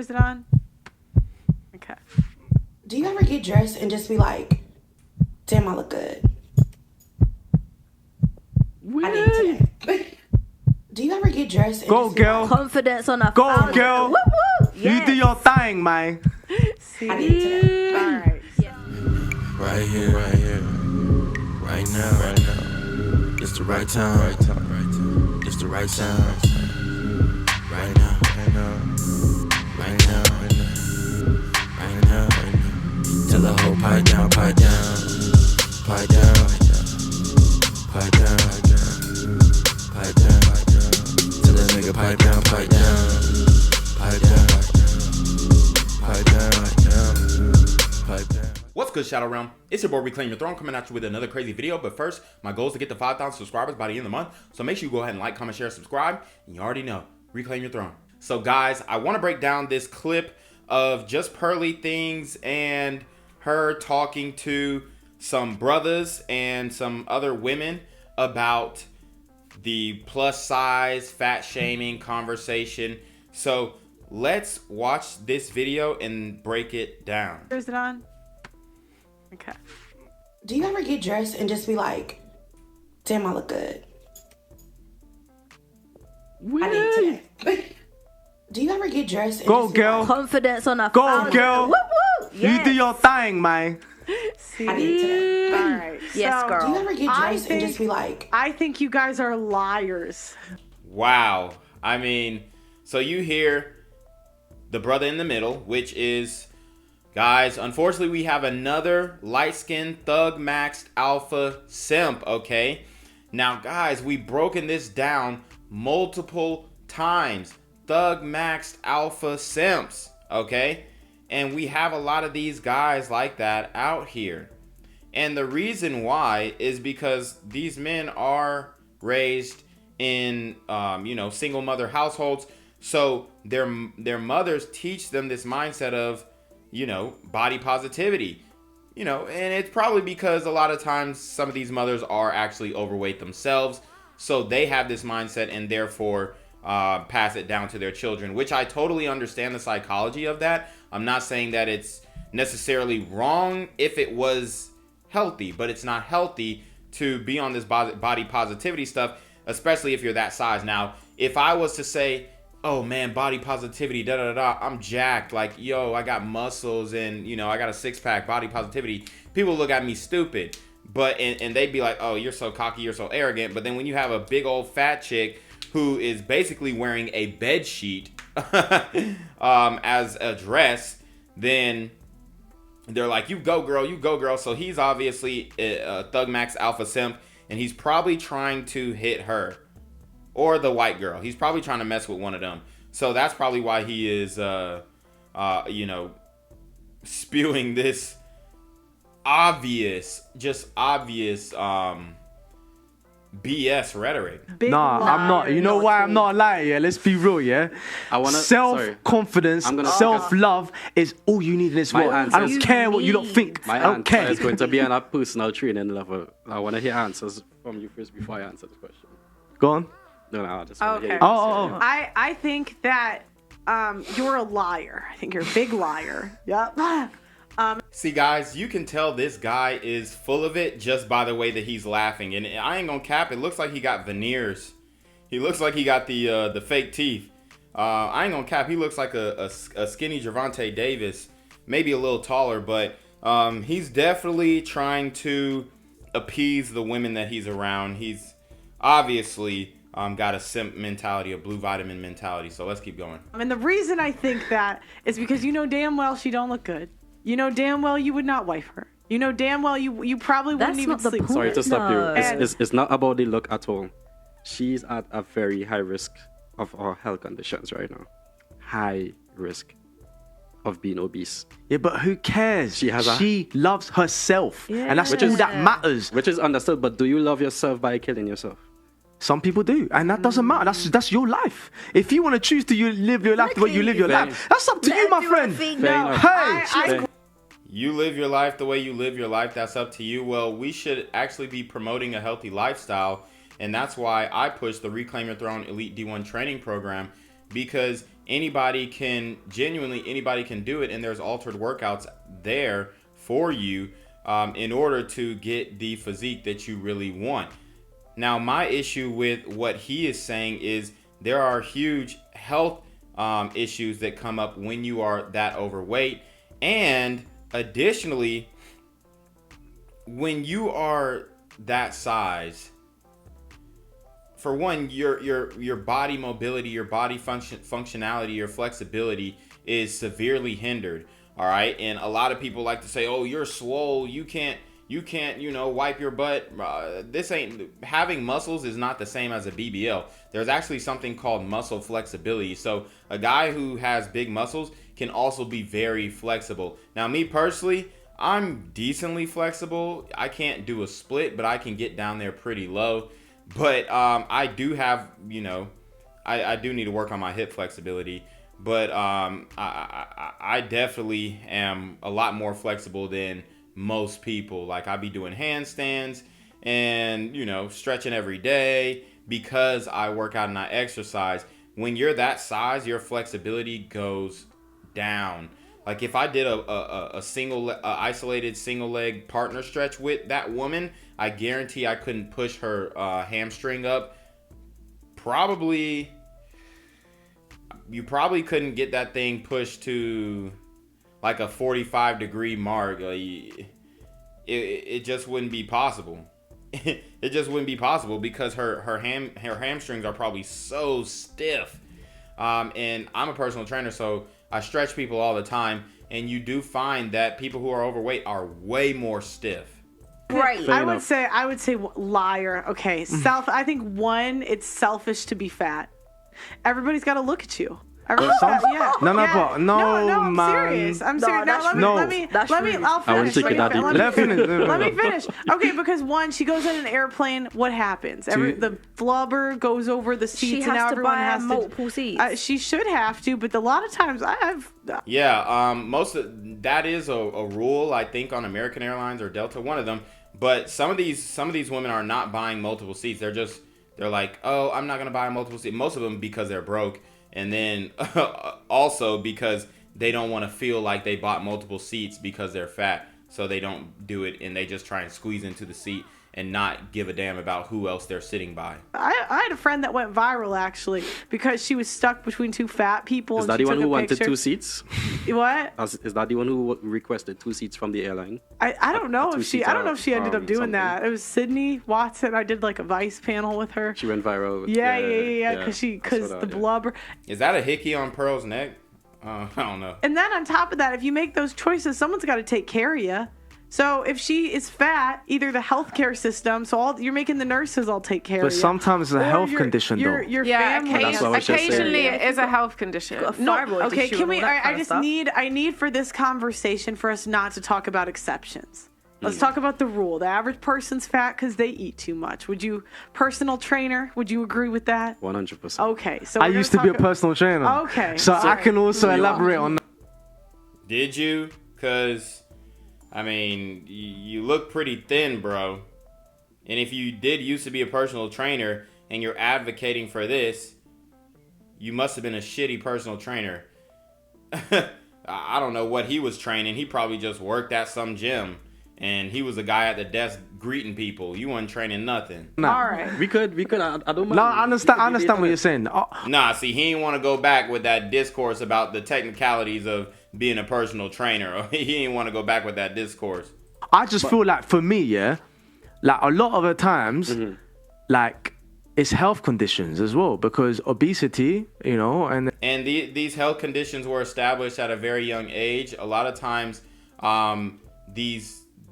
Is it on? Okay. Do you ever get dressed and just be like, damn, I look good? I did today. Do you ever get dressed and Go, just be girl. like, Confidence on a Go, thousand. girl. Woo, woo. You do your thing, man. See? I did today. All right. Right here, right now. It's the right time, It's the right time, right now. Tell the whole pipe down. Tell that nigga pipe down. What's good, Shadow Realm? It's your boy Reclaim Your Throne coming at you with another crazy video. But first, my goal is to get to 5,000 subscribers by the end of the month. So make sure you go ahead and like, comment, share, subscribe. And you already know, Reclaim Your Throne. So guys, I want to break down this clip of just Pearly things and her talking to some brothers and some other women about the plus size fat shaming conversation. So let's watch this video and break it down. Is it on? Okay. do you ever get dressed and just be like, damn, I look good? I did today. Do you ever get dressed and Go, just be girl. like, Confidence on a Go, thousand. girl. Woo, woo. You do your thing, man. See? I did today. All right. Yes, So, girl. Do you ever get I dressed and just be like, I think you guys are liars. Wow. I mean, so you hear the brother in the middle, which is, guys, unfortunately, we have another light-skinned, thug-maxed alpha simp, okay? Now, guys, we've broken this down multiple times. Thug-maxed alpha simps, okay? And we have a lot of these guys like that out here. And the reason why is because these men are raised in, single mother households. So their mothers teach them this mindset of, body positivity, and it's probably because a lot of times some of these mothers are actually overweight themselves. So they have this mindset and therefore pass it down to their children, which I totally understand the psychology of that. I'm not saying that it's necessarily wrong if it was healthy, but it's not healthy to be on this body positivity stuff, especially if you're that size. Now, if I was to say, oh man, body positivity, I'm jacked, like, yo, I got muscles and, I got a six-pack, body positivity, people look at me stupid. But, and they'd be like, oh, you're so cocky, you're so arrogant. But then when you have a big old fat chick who is basically wearing a bed sheet as a dress, then they're like, you go girl. So he's obviously a Thug Max Alpha Simp, and he's probably trying to hit her or the white girl. He's probably trying to mess with one of them. So that's probably why he is, spewing this obvious BS rhetoric. Big Nah, liar. I'm not. You know why I'm not lying, yeah? Let's be real, yeah? Self-confidence, self-love is all you need in this world. I don't care what you don't think. I don't care. It's going to be on a personal training level. I want to hear answers from you first before I answer the question. Go on. No, I just want to hear Okay. you. Oh. I think that you're a liar. I think you're a big liar. Yep. See, guys, you can tell this guy is full of it just by the way that he's laughing. And I ain't gonna cap, it looks like he got veneers. He looks like he got the fake teeth. I ain't gonna cap, he looks like a skinny Gervonta Davis, maybe a little taller, but he's definitely trying to appease the women that he's around. He's obviously got a simp mentality, a blue vitamin mentality. So let's keep going. And the reason I think that is because you know damn well she don't look good. You know damn well you would not wife her. You know damn well you probably wouldn't That's even not the sleep. point. Sorry to stop No. you. It's not about the look at all. She's at a very high risk of her health conditions right now. High risk of being obese. Yeah, but who cares? She loves herself. Yeah. And that's Which all is- that matters. Which is understood, but do you love yourself by killing yourself? Some people do, and that doesn't matter. That's your life. If you want to choose to live your life the way you live your life, that's up to you, my friend. No. Hey, You live your life the way you live your life. That's up to you. Well, we should actually be promoting a healthy lifestyle. And that's why I push the Reclaim Your Throne Elite D1 training program. Because anybody can do it, and there's altered workouts there for you in order to get the physique that you really want. Now, my issue with what he is saying is there are huge health issues that come up when you are that overweight, and additionally, when you are that size, for one, your body mobility, your body functionality, your flexibility is severely hindered. All right, and a lot of people like to say, "Oh, you're swole. You can't, wipe your butt." Having muscles is not the same as a BBL. There's actually something called muscle flexibility. So a guy who has big muscles can also be very flexible. Now, me personally, I'm decently flexible. I can't do a split, but I can get down there pretty low. But I do have, I do need to work on my hip flexibility. But I definitely am a lot more flexible than most people. Like, I be doing handstands and, stretching every day because I work out and I exercise. When you're that size, your flexibility goes down. Like, if I did a isolated single leg partner stretch with that woman, I guarantee I couldn't push her hamstring up. You probably couldn't get that thing pushed to like a 45-degree mark. It just wouldn't be possible. It just wouldn't be possible because her hamstrings are probably so stiff. And I'm a personal trainer, so I stretch people all the time, and you do find that people who are overweight are way more stiff. Right. I would say liar. Okay. I think one, it's selfish to be fat. Everybody's got to look at you. No, I'm serious. Let me finish. Okay, because one, she goes in an airplane. What happens? The flubber goes over the seats, and now everyone has multiple seats. She should have to, but a lot of times that is a rule, I think, on American Airlines or Delta, one of them. But some of these women are not buying multiple seats. They're like, oh, I'm not gonna buy a multiple seat. Most of them because they're broke. And then also because they don't want to feel like they bought multiple seats because they're fat. So they don't do it, and they just try and squeeze into the seat and not give a damn about who else they're sitting by. I had a friend that went viral, actually, because she was stuck between two fat people. Is that the one who wanted 2 seats? What? Is that the one who requested 2 seats from the airline? I don't know if she ended up doing that. It was Sydney Watson. I did like a Vice panel with her. She went viral. Yeah. Because the blubber. Is that a hickey on Pearl's neck? I don't know. And then on top of that, if you make those choices, someone's got to take care of you. So if she is fat, either the healthcare system, you're making the nurses all take care of you. But sometimes it's a health condition, though. Your family. Occasionally it is a health condition. Okay, can we? I need for this conversation for us not to talk about exceptions. Let's talk about the rule. The average person's fat because they eat too much. Personal trainer, would you agree with that? 100%. Okay, so I used to be a personal trainer. Okay. So I can also elaborate on that. Did you? Because, I mean, you look pretty thin, bro. And if you did used to be a personal trainer and you're advocating for this, you must have been a shitty personal trainer. I don't know what he was training. He probably just worked at some gym. And he was the guy at the desk greeting people. You weren't training nothing. Nah. All right. We could. I don't mind. No, I understand what you're saying. Nah, see, he didn't want to go back with that discourse about the technicalities of being a personal trainer. He didn't want to go back with that discourse. I just feel like for me, like a lot of the times, like it's health conditions as well, because obesity, and these health conditions were established at a very young age. A lot of times,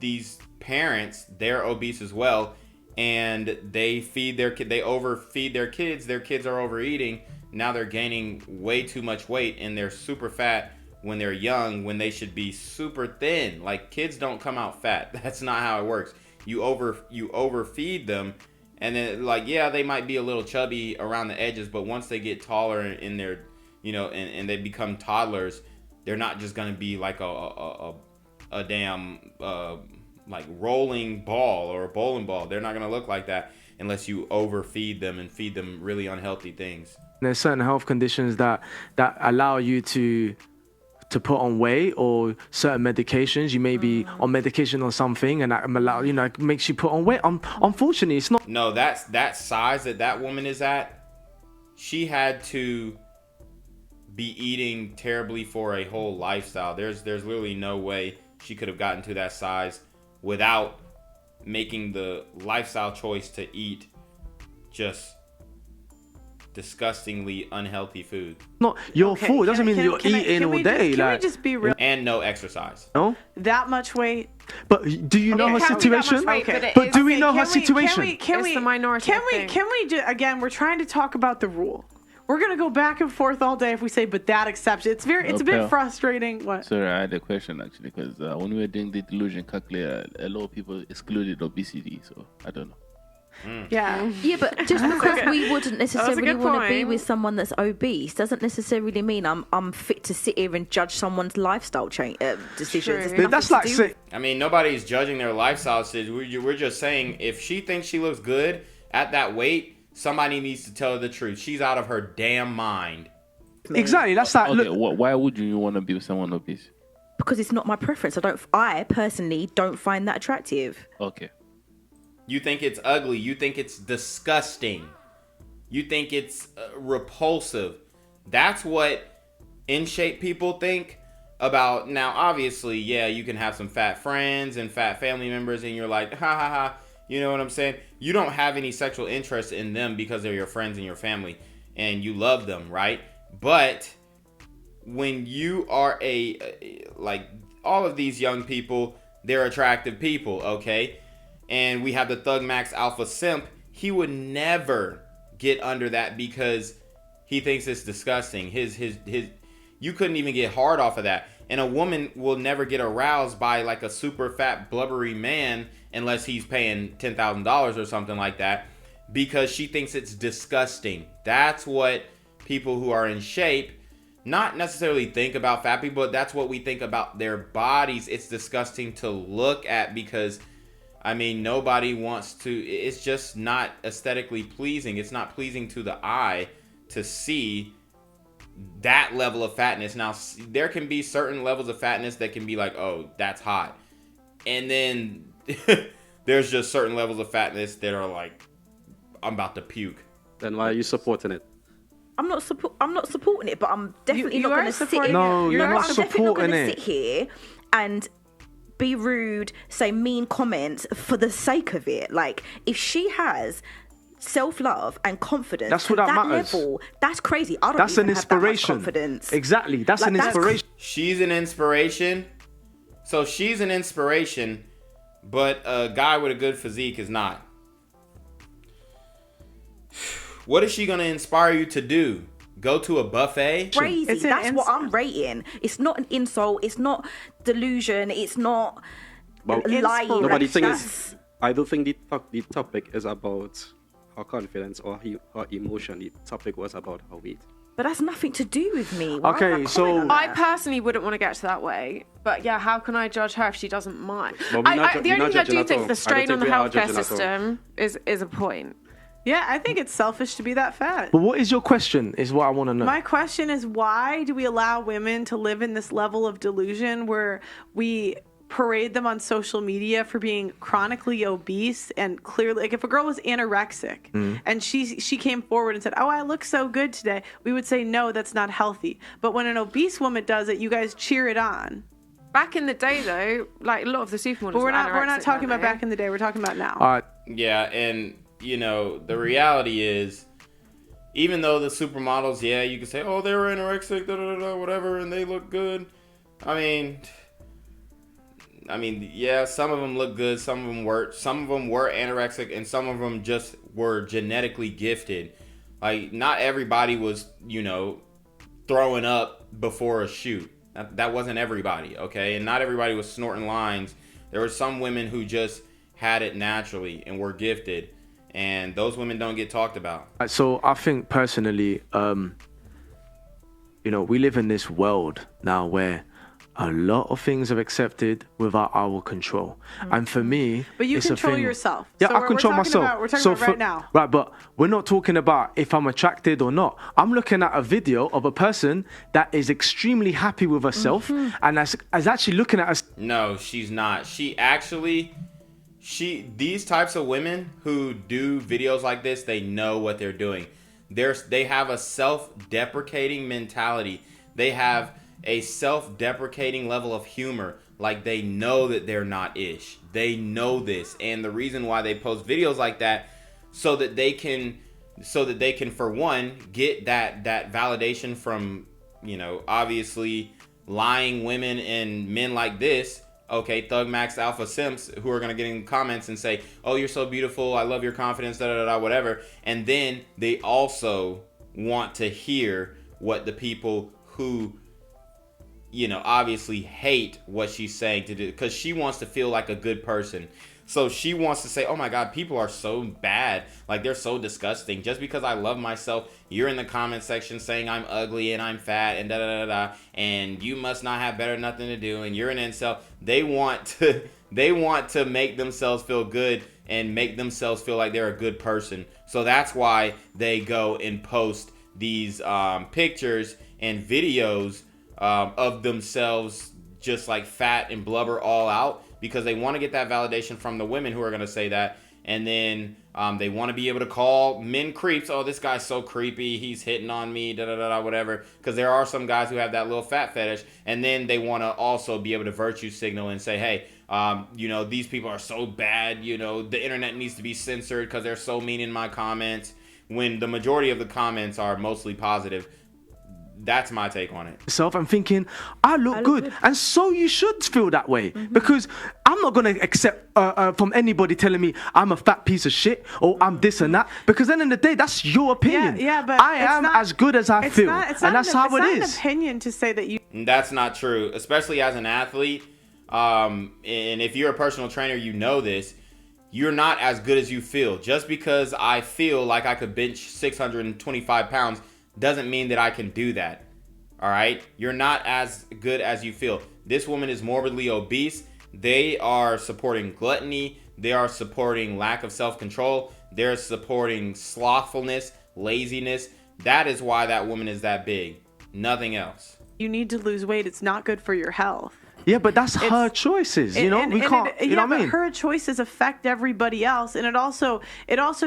these parents, they're obese as well, and they overfeed their kids. Their kids are overeating. Now they're gaining way too much weight, and they're super fat when they're young, when they should be super thin. Like, kids don't come out fat. That's not how it works. You overfeed them, and then they might be a little chubby around the edges, but once they get taller in their, and they become toddlers, they're not just gonna be like a damn like rolling ball or a bowling ball. They're not gonna look like that unless you overfeed them and feed them really unhealthy things. There's certain health conditions that allow you to put on weight, or certain medications. You may be on medication or something, and that makes you put on weight. Unfortunately, it's not. No, that size that woman is at. She had to be eating terribly for a whole lifestyle. There's literally no way she could have gotten to that size without making the lifestyle choice to eat just disgustingly unhealthy food. Not your fault. It doesn't mean you're eating all day. Can we just be real? And no exercise. No? That much weight? But do you know her situation? But do we know her situation? Can we, it's the minority can we just, again, we're trying to talk about the rule. We're going to go back and forth all day if we say, but that exception. It's a bit frustrating. What? Sorry, I had a question actually, because when we were doing the delusion calculator, a lot of people excluded obesity, so I don't know. Yeah, but just because we wouldn't necessarily want to be with someone that's obese doesn't necessarily mean I'm fit to sit here and judge someone's lifestyle decisions. That's like I mean, nobody's judging their lifestyle decisions. We're just saying if she thinks she looks good at that weight, somebody needs to tell her the truth. She's out of her damn mind. Exactly. That's like. Okay, why would you want to be with someone obese? Because it's not my preference. I personally don't find that attractive. Okay. You think it's ugly. You think it's disgusting. You think it's repulsive. That's what in shape people think about. Now, obviously, yeah, you can have some fat friends and fat family members, and you're like, ha ha ha. You know what I'm saying? You don't have any sexual interest in them because they're your friends and your family, and you love them, right? But when you are like all of these young people, they're attractive people, okay? And we have the Thug Max Alpha Simp. He would never get under that because he thinks it's disgusting. You couldn't even get hard off of that. And a woman will never get aroused by like a super fat blubbery man unless he's paying $10,000 or something like that, because she thinks it's disgusting. That's what people who are in shape not necessarily think about fat people, but that's what we think about their bodies. It's disgusting to look at because, I mean, nobody wants to, it's just not aesthetically pleasing. It's not pleasing to the eye to see that level of fatness. Now, there can be certain levels of fatness that can be like, oh, that's hot. And then there's just certain levels of fatness that are like, I'm about to puke. Then why are you supporting it? I'm not supporting it, but I'm definitely not going to sit here. No, you're not I'm definitely not supporting going to it. sit here and be rude, say mean comments for the sake of it. Like, if she has self-love and confidence, that's what that matters. Level, that's crazy. I don't that's even an inspiration. Have that much confidence. Exactly, that's like, an inspiration. She's an inspiration. So she's an inspiration, but a guy with a good physique is not. What is she gonna inspire you to do? Go to a buffet? Crazy. That's what I'm rating. It's not an insult. It's not delusion. It's not lying. Nobody thinks. I don't think the topic is about her confidence or her emotion. The topic was about her weight. But that's nothing to do with me. Okay, so I personally wouldn't want to get to that way. But yeah, how can I judge her if she doesn't mind? The only thing I do think the strain on the healthcare system is a point. Yeah, I think it's selfish to be that fat. But what is your question is what I want to know. My question is, why do we allow women to live in this level of delusion where we parade them on social media for being chronically obese and clearly, like if a girl was anorexic and she came forward and said, oh, I look so good today, we would say, no, that's not healthy. But when an obese woman does it, you guys cheer it on. Back in the day, though, like a lot of the supermodels but we're not talking about back in the day. We're talking about now. All right. Yeah, and you know, the reality is, even though the supermodels, yeah, you can say, oh, they were anorexic, whatever, and they look good. I mean, yeah, some of them look good, some of them weren't. Some of them were anorexic, and some of them just were genetically gifted. Like, not everybody was, you know, throwing up before a shoot. That wasn't everybody, okay? And not everybody was snorting lines. There were some women who just had it naturally and were gifted. And those women don't get talked about. So I think personally, you know, we live in this world now where a lot of things are accepted without our control. And for me, but you it's control a thing. yourself. Yeah, So I control myself. We're talking about right now. Right, but we're not talking about if I'm attracted or not. I'm looking at a video of a person that is extremely happy with herself and is actually looking at us. No, she's not. These types of women who do videos like this, they know what they're doing. They have a self-deprecating mentality. They have a self-deprecating level of humor. Like, they know that they're not ish. They know this. And the reason why they post videos like that, so that they can for one get that validation from, you know, obviously lying women and men like this. Okay, Thug Max Alpha Simps who are gonna get in comments and say, "Oh, you're so beautiful. I love your confidence." Da da da, whatever. And then they also want to hear what the people who, you know, obviously hate what she's saying to do, because she wants to feel like a good person. So she wants to say, "Oh my God, people are so bad. Like, they're so disgusting. Just because I love myself, you're in the comment section saying I'm ugly and I'm fat and da da da da. And you must not have better nothing to do. And you're an incel." They want to make themselves feel good and make themselves feel like they're a good person. So that's why they go and post these pictures and videos of themselves just like fat and blubber all out, because they want to get that validation from the women who are going to say that. And then they want to be able to call men creeps. "Oh, this guy's so creepy. He's hitting on me, da da da, whatever." Because there are some guys who have that little fat fetish. And then they want to also be able to virtue signal and say, "Hey, you know, these people are so bad. You know, the internet needs to be censored because they're so mean in my comments." When the majority of the comments are mostly positive. That's my take on it. I'm thinking, I look good. And so you should feel that way. Because I'm not going to accept from anybody telling me I'm a fat piece of shit or I'm this and that. Because at the end of the day, that's your opinion. Yeah, but I am as good as I feel. And that's how it is. It's not an opinion to say that you... That's not true, especially as an athlete. And if you're a personal trainer, you know this. You're not as good as you feel. Just because I feel like I could bench 625 pounds doesn't mean that I can do that. All right? You're not as good as you feel. This woman is morbidly obese. They are supporting gluttony. They are supporting lack of self-control. They're supporting slothfulness, laziness. That is why that woman is that big. Nothing else. You need to lose weight. It's not good for your health. Yeah, but that's her choices. You know, we can't. You know what I mean? Her choices affect everybody else, and it also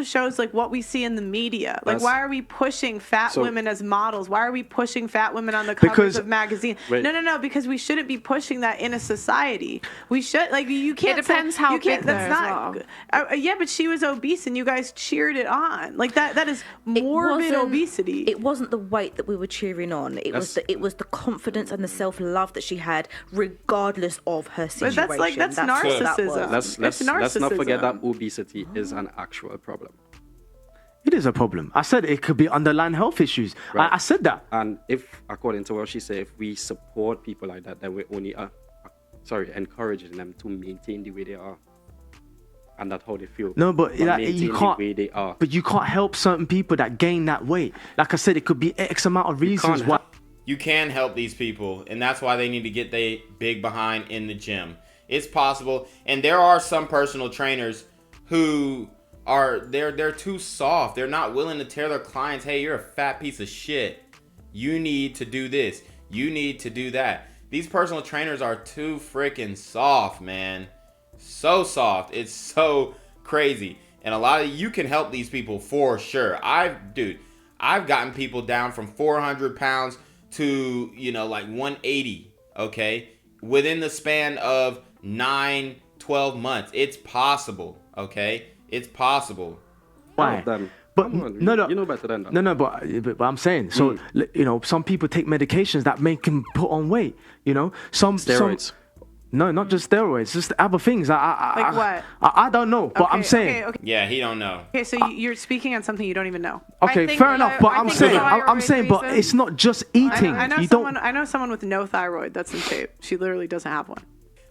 shows like what we see in the media. Like, why are we pushing fat women as models? Why are we pushing fat women on the covers of magazines? No, because we shouldn't be pushing that in a society. We should, like, you can't. It depends how you can't. big That's not. Yeah, but she was obese, and you guys cheered it on. Like that. That is morbid obesity. It wasn't the weight that we were cheering on. It was the confidence and the self-love that she had, regardless of her situation. But that's narcissism. Let's not forget that obesity is an actual problem. It is a problem. I said it could be underlying health issues. Right. I said that. And if, according to what she said, if we support people like that, then we're only encouraging them to maintain the way they are. And that's how they feel. No, but you can't. The way they are. But you can't help certain people that gain that weight. Like I said, it could be X amount of reasons why. You can help these people, and that's why they need to get they big behind in the gym. It's possible, and there are some personal trainers who are they're too soft. They're not willing to tell their clients, "Hey, you're a fat piece of shit. You need to do this. You need to do that." These personal trainers are too freaking soft, man. So soft. It's so crazy. And a lot of you can help these people for sure. I've gotten people down from 400 pounds to, like 180, okay? Within the span of 9-12 months. It's possible, okay? It's possible. Why? But no, you know better than that. No, but I'm saying, so some people take medications that make them put on weight. Some steroids. No, not just steroids, just other things. Like what? I don't know, but I'm saying. Okay. Yeah, he don't know. Okay, so you're speaking on something you don't even know. Okay, fair enough, but I'm saying, but it's not just eating. I know someone with no thyroid that's in shape. She literally doesn't have one.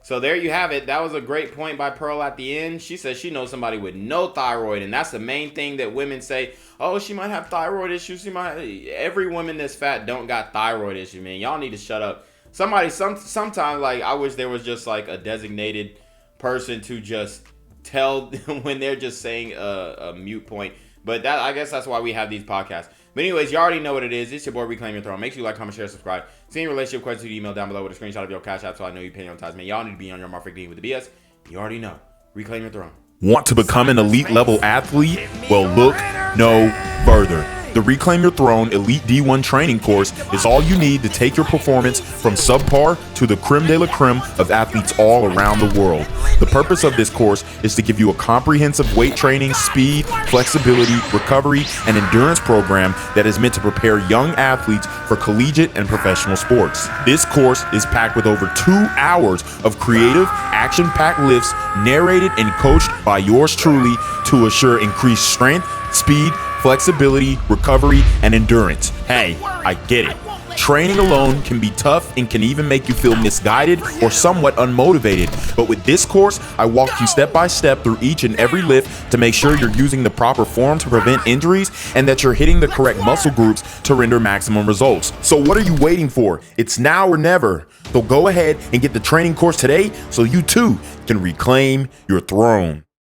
So there you have it. That was a great point by Pearl at the end. She says she knows somebody with no thyroid, and that's the main thing that women say. Oh, she might have thyroid issues. Every woman that's fat don't got thyroid issues, man. Y'all need to shut up. Sometimes like I wish there was just like a designated person to just tell when they're just saying a mute point. But that, I guess that's why we have these podcasts. But anyways, you already know what it is. It's your boy Reclaim Your Throne. Make sure you like, comment, share, subscribe. Send your relationship questions to the email down below with a screenshot of your cash app so I know you pay your own tithes. Man, y'all need to be on your Marfik D with the BS. You already know. Reclaim Your Throne. Want to become an elite level athlete? Well, look no further. The Reclaim Your Throne Elite D1 training course is all you need to take your performance from subpar to the creme de la creme of athletes all around the world. The purpose of this course is to give you a comprehensive weight training, speed, flexibility, recovery, and endurance program that is meant to prepare young athletes for collegiate and professional sports. This course is packed with over 2 hours of creative, action-packed lifts narrated and coached by yours truly to assure increased strength, speed, flexibility, recovery, and endurance. Hey, I get it. Training alone can be tough and can even make you feel misguided or somewhat unmotivated. But with this course, I walk you step by step through each and every lift to make sure you're using the proper form to prevent injuries and that you're hitting the correct muscle groups to render maximum results. So what are you waiting for? It's now or never. So go ahead and get the training course today so you too can reclaim your throne.